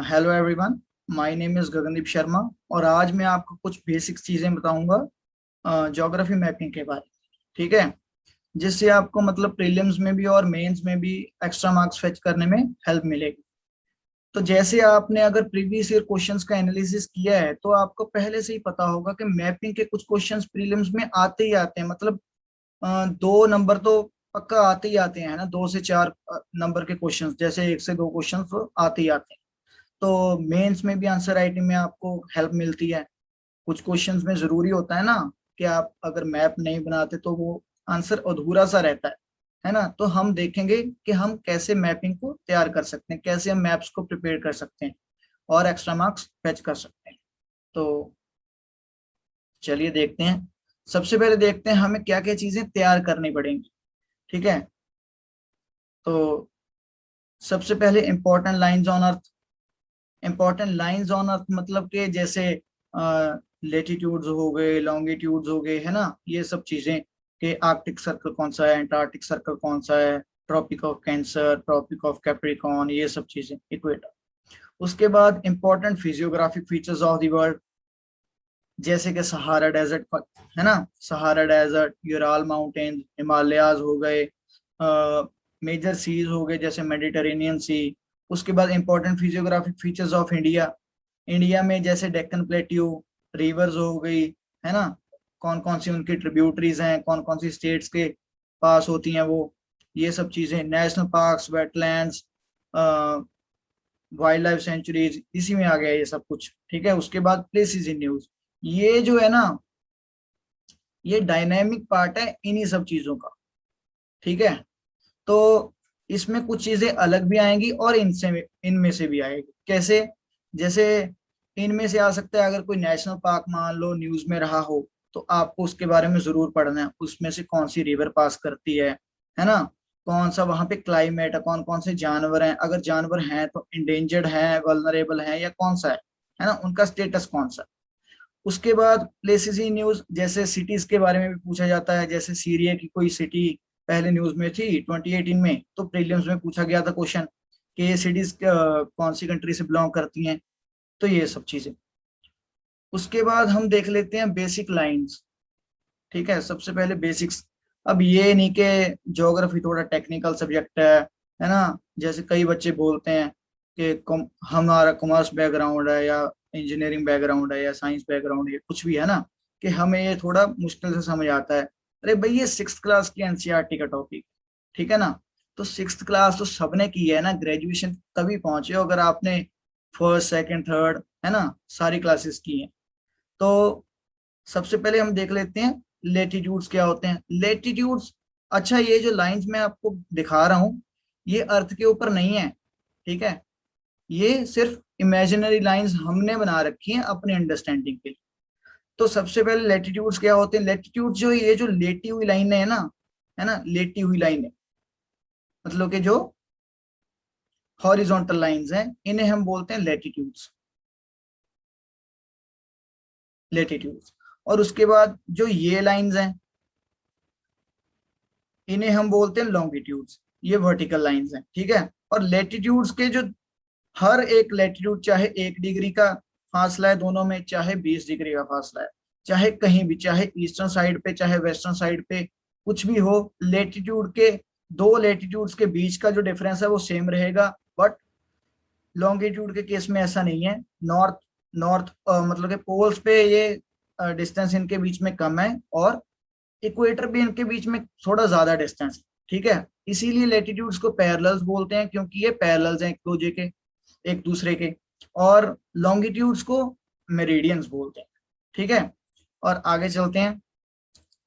Hello everyone, my name is Gagandeep Sharma. और आज मैं आपको कुछ बेसिक चीजें बताऊंगा ज्योग्राफी मैपिंग के बारे में। ठीक है, जिससे आपको मतलब प्रीलिम्स में भी और मेंस में भी एक्स्ट्रा मार्क्स फेच करने में हेल्प मिलेगी। तो जैसे आपने अगर प्रीवियस ईयर क्वेश्चंस का एनालिसिस किया है तो आपको पहले से ही पता होगा कि मैपिंग के कुछ क्वेश्चंस प्रीलिम्स में आते ही आते हैं। मतलब 2 नंबर तो पक्का आते ही आते हैं, है ना। 2 से 4 नंबर के क्वेश्चंस, जैसे 1 से 2 क्वेश्चंस तो आते ही आते हैं। तो मेंस में भी आंसर राइटिंग में आपको हेल्प मिलती है। कुछ क्वेश्चंस में जरूरी होता है ना कि आप अगर मैप नहीं बनाते तो वो आंसर अधूरा सा रहता है ना। तो हम देखेंगे कि हम कैसे मैपिंग को तैयार कर सकते हैं, कैसे हम मैप्स को प्रिपेयर कर सकते हैं और एक्स्ट्रा मार्क्स फेच कर सकते हैं। तो चलिए देखते हैं। सबसे पहले देखते हैं हमें क्या क्या चीजें तैयार करनी पड़ेंगी। ठीक है, तो सबसे पहले इंपॉर्टेंट लाइंस ऑन अर्थ मतलब कि जैसे लेटीट्यूड्स हो गए, लॉन्गिट्यूड्स हो गए, है ना। ये सब चीजें कि आर्कटिक सर्कल कौन सा है, एंटार्क्टिक सर्कल कौन सा है, tropic of cancer, tropic of Capricorn, ये सब चीजें, इक्वेटर। उसके बाद important physiographic features of the world, जैसे कि सहारा डेजर्ट, है ना। Sahara desert, Ural mountain, Himalayas हो गए, मेजर सीज हो गए जैसे मेडिटेरेनियन सी। उसके बाद important physiographic features of India, India में जैसे डेक्कन प्लेट्यू, रिवर्स हो गई, है ना। कौन कौन सी उनकी ट्रिब्यूटरीज हैं, कौन कौन सी स्टेट्स के पास होती हैं वो, ये सब चीजें। National parks, wetlands, wild life sanctuaries, इसी में आ गया ये सब कुछ। ठीक है, उसके बाद प्लेसेस इन न्यूज, ये जो है ना, ये डायनेमिक पार्ट है इन्हीं सब चीजों का। ठीक है, तो इसमें कुछ चीजें अलग भी आएंगी और इनसे इनमें से भी आएगी। कैसे? जैसे इनमें से आ सकता है अगर कोई नेशनल पार्क मान लो न्यूज में रहा हो तो आपको उसके बारे में जरूर पढ़ना है, उसमें से कौन सी रिवर पास करती है ना। कौन सा वहां पे क्लाइमेट है, कौन कौन से जानवर हैं, अगर जानवर हैं तो इंडेंजर्ड हैं, वल्नरेबल हैं, या कौन सा है ना, उनका स्टेटस कौन सा है। उसके बाद प्लेसेस इन न्यूज, जैसे सिटीज के बारे में भी पूछा जाता है। जैसे सीरिया की कोई सिटी पहले न्यूज में थी 2018 में, तो प्रीलिम्स में पूछा गया था क्वेश्चन कि ये सिटीज कौन सी कंट्री से बिलोंग करती हैं। तो ये सब चीजें। उसके बाद हम देख लेते हैं बेसिक लाइंस। ठीक है, सबसे पहले बेसिक्स। अब ये नहीं कि ज्योग्राफी थोड़ा टेक्निकल सब्जेक्ट है ना। जैसे कई बच्चे बोलते हैं कि हमारा कॉमर्स बैकग्राउंड है या इंजीनियरिंग बैकग्राउंड है या साइंस बैकग्राउंड है, कुछ भी है ना, कि हमें ये थोड़ा मुश्किल से समझ आता है। अरे भाई, ये 6th क्लास की एनसीईआरटी का टॉपिक, ठीक है ना। तो 6th क्लास तो सबने की है ना, ग्रेजुएशन तभी पहुंचे हो अगर आपने फर्स्ट सेकंड थर्ड, है ना, सारी क्लासेस की हैं। तो सबसे पहले हम देख लेते हैं लेटीट्यूड्स क्या होते हैं। लेटीट्यूड्स, अच्छा, ये जो लाइंस मैं आपको दिखा रहा हूँ ये अर्थ के ऊपर नहीं है। ठीक है, ये सिर्फ इमेजिनरी लाइंस हमने बना रखी हैं अपने अंडरस्टैंडिंग के लिए। तो सबसे पहले लेटीट्यूड्स क्या होते हैं। लेटीट्यूड जो ये जो लेटी हुई लाइन है ना, लेटी हुई लाइन है, मतलब कि जो हॉरिजॉन्टल लाइंस हैं, इन्हें हम बोलते हैं लेटीट्यूड्स। लेटीट्यूड्स। और उसके बाद जो ये लाइंस हैं इन्हें हम बोलते हैं लॉन्गिट्यूड्स, ये वर्टिकल लाइंस हैं। ठीक है, और लेटीट्यूड्स के जो हर एक लेटीट्यूड, चाहे 1 डिग्री का फासला है दोनों में, चाहे 20 डिग्री का फासला है, चाहे कहीं भी, चाहे ईस्टर्न साइड पे चाहे वेस्टर्न साइड पे, कुछ भी हो, लेटीट्यूड के, 2 लेटीट्यूड्स के बीच का जो डिफरेंस है वो सेम रहेगा। बट लॉन्गिट्यूड के केस में ऐसा नहीं है। नॉर्थ नॉर्थ मतलब कि पोल्स पे ये डिस्टेंस इनके बीच में कम है, और इक्वेटर भी इनके बीच में थोड़ा ज्यादा डिस्टेंस है। ठीक है, इसीलिए लेटीट्यूड्स को पैरेलल्स बोलते हैं, क्योंकि ये पैरेलल्स हैं एक दूसरे के। और लॉन्गिट्यूड्स को मेरिडियंस बोलते हैं। ठीक है, और आगे चलते हैं,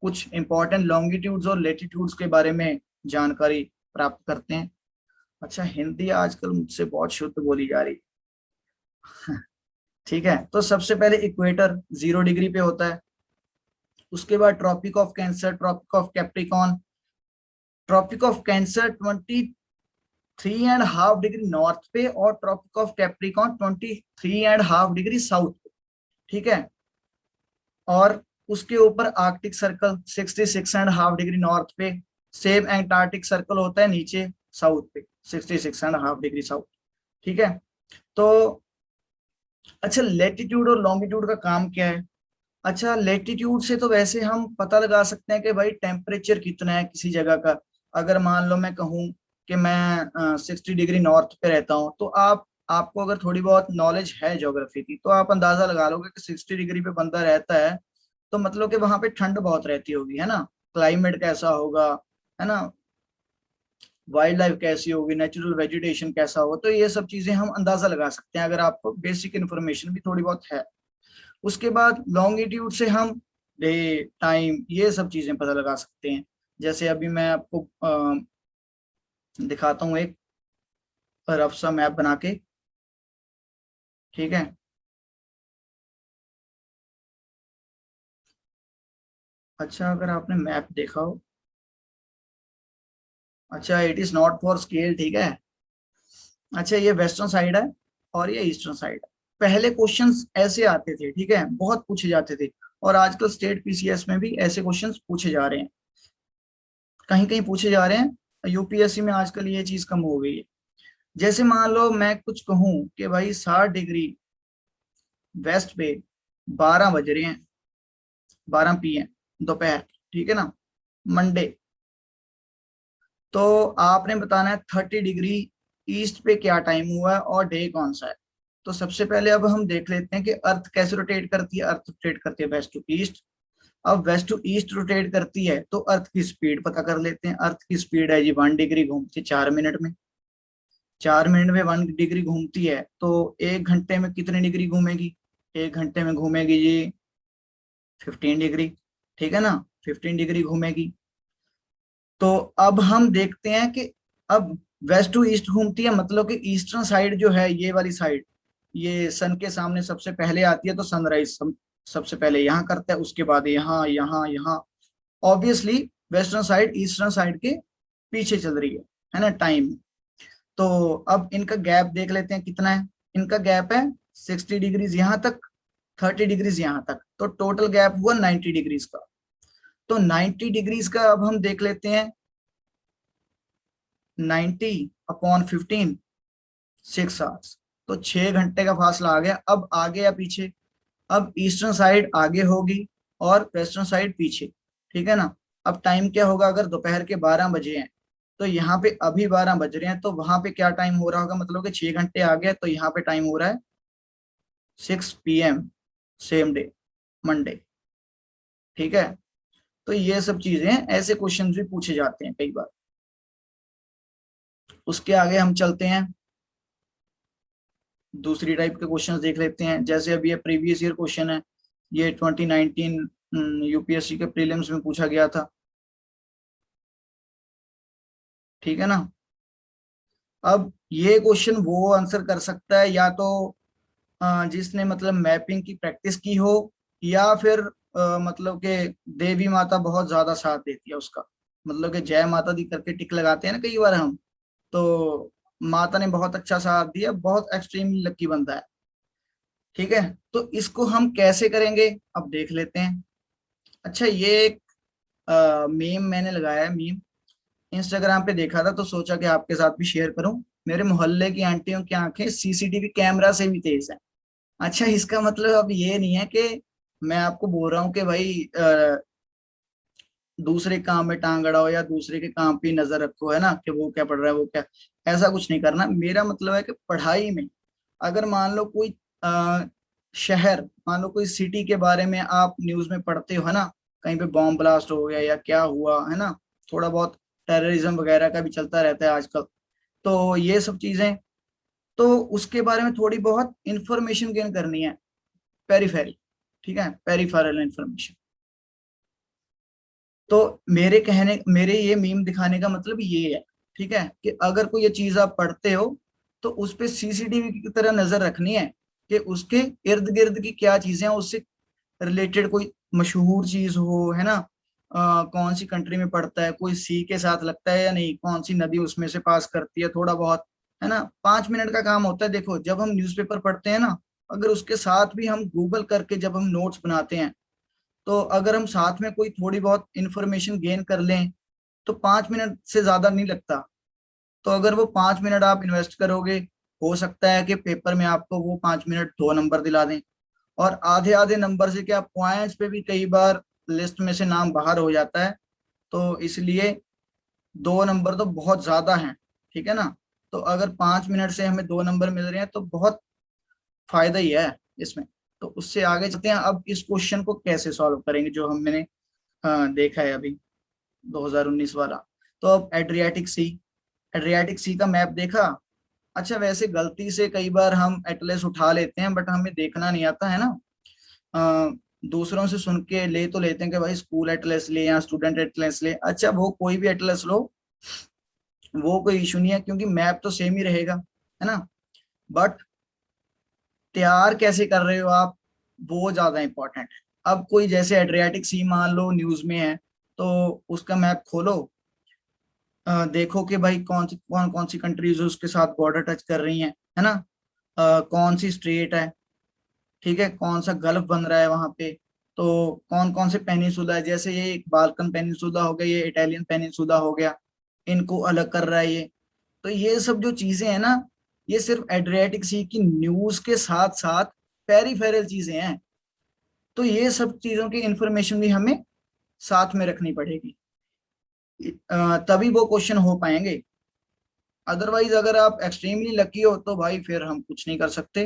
कुछ इंपॉर्टेंट लॉन्गिट्यूड्स और लेटीट्यूड्स के बारे में जानकारी प्राप्त करते हैं। अच्छा, हिंदी आजकल मुझसे बहुत शुद्ध बोली जा रही है। ठीक है, तो सबसे पहले इक्वेटर 0 डिग्री पे होता है। उसके बाद tropic of cancer, tropic of Capricorn. Tropic of cancer 23.5 degree north पे, और tropic of Capricorn 23.5 degree south पे। ठीक है, और उसके ऊपर आर्कटिक सर्कल 66.5 डिग्री नॉर्थ पे। सेम एंटार्क्टिक सर्कल होता है नीचे साउथ पे, 66.5 डिग्री साउथ। ठीक है, तो अच्छा, लेटीट्यूड और लॉन्गिट्यूड का काम क्या है? अच्छा, लेटीट्यूड से तो वैसे हम पता लगा सकते हैं कि भाई टेम्परेचर कितना है किसी जगह का। अगर मान लो मैं कहूँ कि मैं 60 डिग्री नॉर्थ पे रहता हूँ, तो आपको अगर थोड़ी बहुत नॉलेज है ज्योग्राफी की, तो आप अंदाजा लगा लोगे कि 60 डिग्री पे बंदा रहता है, तो मतलब कि वहां पे ठंड बहुत रहती होगी, है ना। क्लाइमेट कैसा होगा, है ना, वाइल्ड लाइफ कैसी होगी, नेचुरल वेजिटेशन कैसा होगा, तो ये सब चीजें हम अंदाजा लगा सकते हैं अगर आपको बेसिक इन्फॉर्मेशन भी थोड़ी बहुत है। उसके बाद लॉन्गिट्यूड से हम डे, टाइम, ये सब चीजें पता लगा सकते हैं। जैसे अभी मैं आपको दिखाता हूँ एक रफ सा मैप बना के, ठीक है। अच्छा, अगर आपने मैप देखा हो, अच्छा it is not for scale, ठीक है। अच्छा, ये वेस्टर्न साइड है और ये ईस्टर्न साइड है। पहले क्वेश्चंस ऐसे आते थे, ठीक है, बहुत पूछे जाते थे। और आजकल स्टेट पीसीएस में भी ऐसे क्वेश्चंस पूछे जा रहे हैं, कहीं कहीं पूछे जा रहे हैं। यूपीएससी में आजकल ये चीज कम हो गई है। जैसे मान लो मैं कुछ कहूं कि भाई 60 डिग्री वेस्ट पे 12 बज रहे हैं, 12 PM दोपहर, ठीक है ना, मंडे। तो आपने बताना है 30 डिग्री ईस्ट पे क्या टाइम हुआ है और डे कौन सा है। तो सबसे पहले अब हम देख लेते हैं कि अर्थ कैसे रोटेट करती है। अर्थ रोटेट करती है वेस्ट टू ईस्ट। अब वेस्ट टू ईस्ट रोटेट करती है तो अर्थ की स्पीड पता कर लेते हैं। अर्थ की स्पीड है जी 1 डिग्री, घूमती है 4 मिनट में। 4 मिनट में 1 डिग्री घूमती है, तो 1 घंटे में कितनी डिग्री घूमेगी? 1 घंटे में घूमेगी जी 15 डिग्री, ठीक है ना, 15 डिग्री घूमेगी। तो अब हम देखते हैं कि अब वेस्ट टू ईस्ट घूमती है, मतलब कि ईस्टर्न साइड जो है, ये वाली साइड, ये सन के सामने सबसे पहले आती है, तो सनराइज सबसे पहले यहाँ करता है, उसके बाद यहाँ यहाँ यहाँ। Obviously western side eastern side के पीछे चल रही है ना, टाइम। तो अब इनका गैप देख लेते हैं कितना है। इनका गैप है 60 डिग्रीज यहाँ तक, 30 डिग्रीज यहाँ तक, तो टोटल गैप हुआ 90 डिग्रीज का। तो 90 डिग्रीज का अब हम देख लेते हैं। 90/15, 6 आवर्स, तो 6 घंटे का फासला आ गया। अब आगे या पीछे? अब ईस्टर्न साइड आगे होगी और वेस्टर्न साइड पीछे, ठीक है ना। अब टाइम क्या होगा? अगर दोपहर के 12 बजे हैं, तो यहाँ पे अभी 12 बज रहे हैं, तो वहां पे क्या टाइम हो रहा होगा? मतलब कि 6 घंटे आ गया, तो यहाँ पे टाइम हो रहा है 6 PM, सेम डे, मंडे, ठीक है। तो ये सब चीजें, ऐसे क्वेश्चन भी पूछे जाते हैं कई बार। उसके आगे हम चलते हैं, दूसरी टाइप के क्वेश्चंस देख लेते हैं। जैसे अभी ये प्रीवियस ईयर क्वेश्चन है, ये 2019 यूपीएससी के प्रीलिम्स में पूछा गया था, ठीक है ना। अब ये क्वेश्चन वो आंसर कर सकता है या तो जिसने मतलब मैपिंग की प्रैक्टिस की हो, या फिर मतलब कि देवी माता बहुत ज्यादा साथ देती है उसका। मतलब कि जय माता दी करके टिक लगाते हैं ना कई बार हम, तो माता ने बहुत अच्छा साथ दिया, बहुत एक्सट्रीमली लकी बंदा है, ठीक है। तो इसको हम कैसे करेंगे, अब देख लेते हैं। अच्छा, ये एक मीम मैंने लगाया है, मीम इंस्टाग्राम पे देखा था, तो सोचा कि आपके साथ भी शेयर करूं। मेरे मोहल्ले की आंटियों की आंखें सीसीटीवी कैमरा से भी तेज है। अच्छा, इसका मतलब अब ये नहीं है कि मैं आपको बोल रहा हूँ कि भाई दूसरे काम में टांग अड़ाओ या दूसरे के काम पे नजर रखो, है ना, कि वो क्या पढ़ रहा है, वो क्या। ऐसा कुछ नहीं करना। मेरा मतलब है कि पढ़ाई में अगर मान लो कोई आ, शहर, मान लो कोई सिटी के बारे में आप न्यूज में पढ़ते हो, है ना, कहीं पे बॉम्ब ब्लास्ट हो गया या क्या हुआ, है ना, थोड़ा बहुत टेररिज्म वगैरह का भी चलता रहता है आजकल, तो ये सब चीजें, तो उसके बारे में थोड़ी बहुत इंफॉर्मेशन गेन करनी है, पेरीफेरी, ठीक है, पेरिफेरल इंफॉर्मेशन। तो मेरे ये मीम दिखाने का मतलब ये है, ठीक है, कि अगर कोई ये चीज आप पढ़ते हो, तो उस पे सीसीटीवी की तरह नजर रखनी है कि उसके इर्द गिर्द की क्या चीजें हैं, उससे रिलेटेड कोई मशहूर चीज हो, है ना। कौन सी कंट्री में पड़ता है, कोई सी के साथ लगता है या नहीं, कौन सी नदी उसमें से पास करती है, थोड़ा बहुत, है ना। 5 मिनट का काम होता है। देखो, जब हम न्यूज़पेपर पढ़ते हैं ना, अगर उसके साथ भी हम गूगल करके जब हम नोट्स बनाते हैं, तो अगर हम साथ में कोई थोड़ी बहुत इंफॉर्मेशन गेन कर लें, तो 5 मिनट से ज्यादा नहीं लगता। तो अगर वो 5 मिनट आप इन्वेस्ट करोगे, हो सकता है कि पेपर में आपको वो 5 मिनट 2 नंबर दिला दें, और आधे आधे नंबर से क्या पॉइंट्स पे भी कई बार लिस्ट में से नाम बाहर हो जाता है। तो इसलिए 2 नंबर तो बहुत ज्यादा हैं, ठीक है ना। तो अगर 5 मिनट से हमें 2 नंबर मिल रहे हैं तो बहुत फायदा ही है इसमें। तो उससे आगे चलते हैं, अब इस क्वेश्चन को कैसे सॉल्व करेंगे जो हमने देखा है अभी 2019 वाला। तो अब एड्रियाटिक सी का मैप देखा। अच्छा वैसे गलती से कई बार हम एटलस उठा लेते हैं, बट हमें देखना नहीं आता है ना। अ, दूसरों से सुन के ले तो लेते हैं कि भाई स्कूल एटलस ले या स्टूडेंट एटलस ले। अच्छा वो कोई भी एटलस लो, वो कोई इशू नहीं है क्योंकि मैप तो सेम ही रहेगा, है ना। बट तैयार कैसे कर रहे हो आप, वो ज्यादा इंपॉर्टेंट है। अब कोई जैसे एड्रियाटिक सी मान लो न्यूज में है, तो उसका मैप खोलो, देखो कि भाई कौन कौन सी कंट्रीज उसके साथ बॉर्डर टच कर रही हैं, है ना। कौन सी स्ट्रेट है, ठीक है, कौन सा गल्फ बन रहा है वहां पे। तो कौन कौन से पेनिनसुला है, जैसे ये एक बाल्कन पेनिनसुला हो गया, ये इटालियन पेनिनसुला हो गया, इनको अलग कर रहा है ये। तो ये सब जो चीजें हैं ना, ये सिर्फ एड्रियाटिक सी की न्यूज के साथ साथ पेरिफेरल चीजें हैं। तो ये सब चीजों की इंफॉर्मेशन भी हमें साथ में रखनी पड़ेगी, तभी वो क्वेश्चन हो पाएंगे। अदरवाइज अगर आप एक्सट्रीमली लकी हो तो भाई फिर हम कुछ नहीं कर सकते,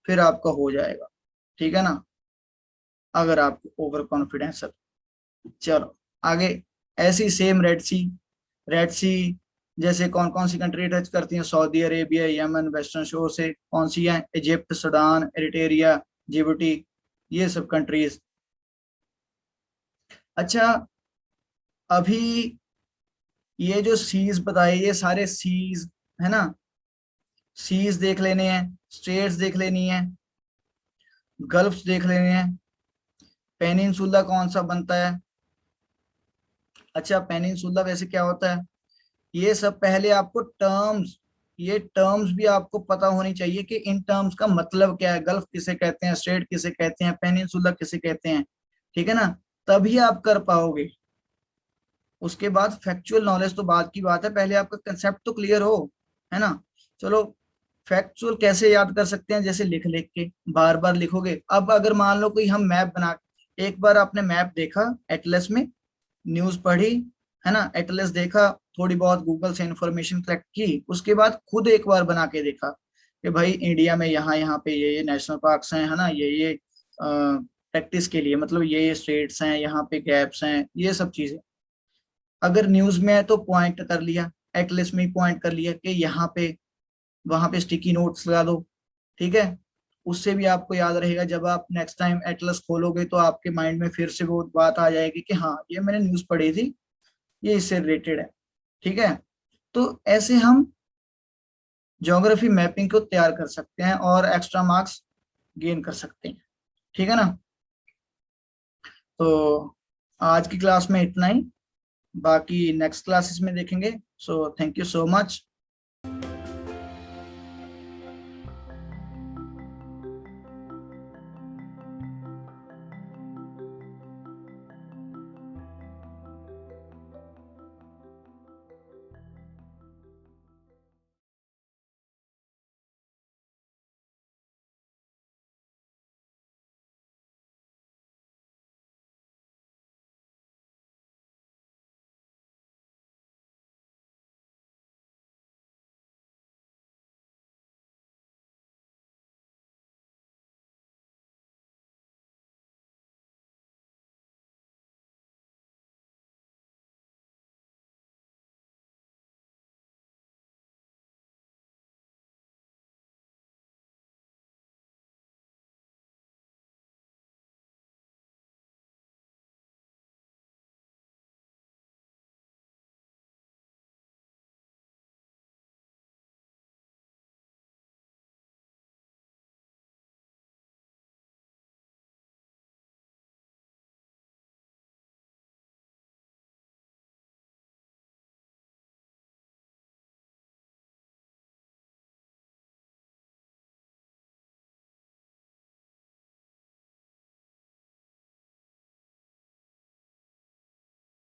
फिर आपका हो जाएगा, ठीक है ना, अगर आपको ओवर कॉन्फिडेंस है। चलो आगे, ऐसी सेम रेड सी जैसे कौन कौन सी कंट्री टच करती हैं, सऊदी अरेबिया, यमन, वेस्टर्न शोर से कौन सी हैं, इजिप्ट, सूडान, एरिट्रिया, जिबूटी, ये सब कंट्रीज। अच्छा अभी ये जो सीज बताए, ये सारे सीज है ना, सीज देख लेने हैं, स्ट्रेट्स देख लेनी है, गल्फ्स देख लेने हैं, पेनिनसुला कौन सा बनता है। अच्छा पेनिनसुला वैसे क्या होता है, ये सब पहले आपको टर्म्स, ये टर्म्स भी आपको पता होनी चाहिए कि इन टर्म्स का मतलब क्या है, गल्फ किसे कहते हैं, स्ट्रेट किसे कहते हैं, पेनिनसुला किसे कहते हैं, ठीक है ना। तभी आप कर पाओगे। उसके बाद फैक्चुअल नॉलेज तो बात की बात है, पहले आपका कंसेप्ट तो क्लियर हो, है ना। चलो फैक्चुअल कैसे याद कर सकते हैं, जैसे लिख लिख के बार बार लिखोगे। अब अगर मान लो कोई हम मैप बना, एक बार आपने मैप देखा एटलस में, न्यूज पढ़ी, है ना, एटलस देखा, थोड़ी बहुत गूगल से इंफॉर्मेशन कलेक्ट की, उसके बाद खुद एक बार बना के देखा कि भाई इंडिया में यहाँ यहाँ पे ये नेशनल पार्क्स हैं, है ना, ये प्रैक्टिस के लिए, मतलब ये स्टेट्स हैं, यहाँ पे गैप्स हैं, ये सब चीजें। अगर न्यूज में है तो पॉइंट कर लिया, एटलस में ही पॉइंट कर लिया कि यहाँ पे, वहां पे स्टिकी नोट्स लगा दो, ठीक है। उससे भी आपको याद रहेगा, जब आप नेक्स्ट टाइम एटलस खोलोगे तो आपके माइंड में फिर से वो बात आ जाएगी कि हाँ ये मैंने न्यूज पढ़ी थी, ये इससे रिलेटेड है, ठीक है। तो ऐसे हम ज्योग्राफी मैपिंग को तैयार कर सकते हैं और एक्स्ट्रा मार्क्स गेन कर सकते हैं, ठीक है ना। तो आज की क्लास में इतना ही, बाकी नेक्स्ट क्लासेस में देखेंगे। So thank you so much.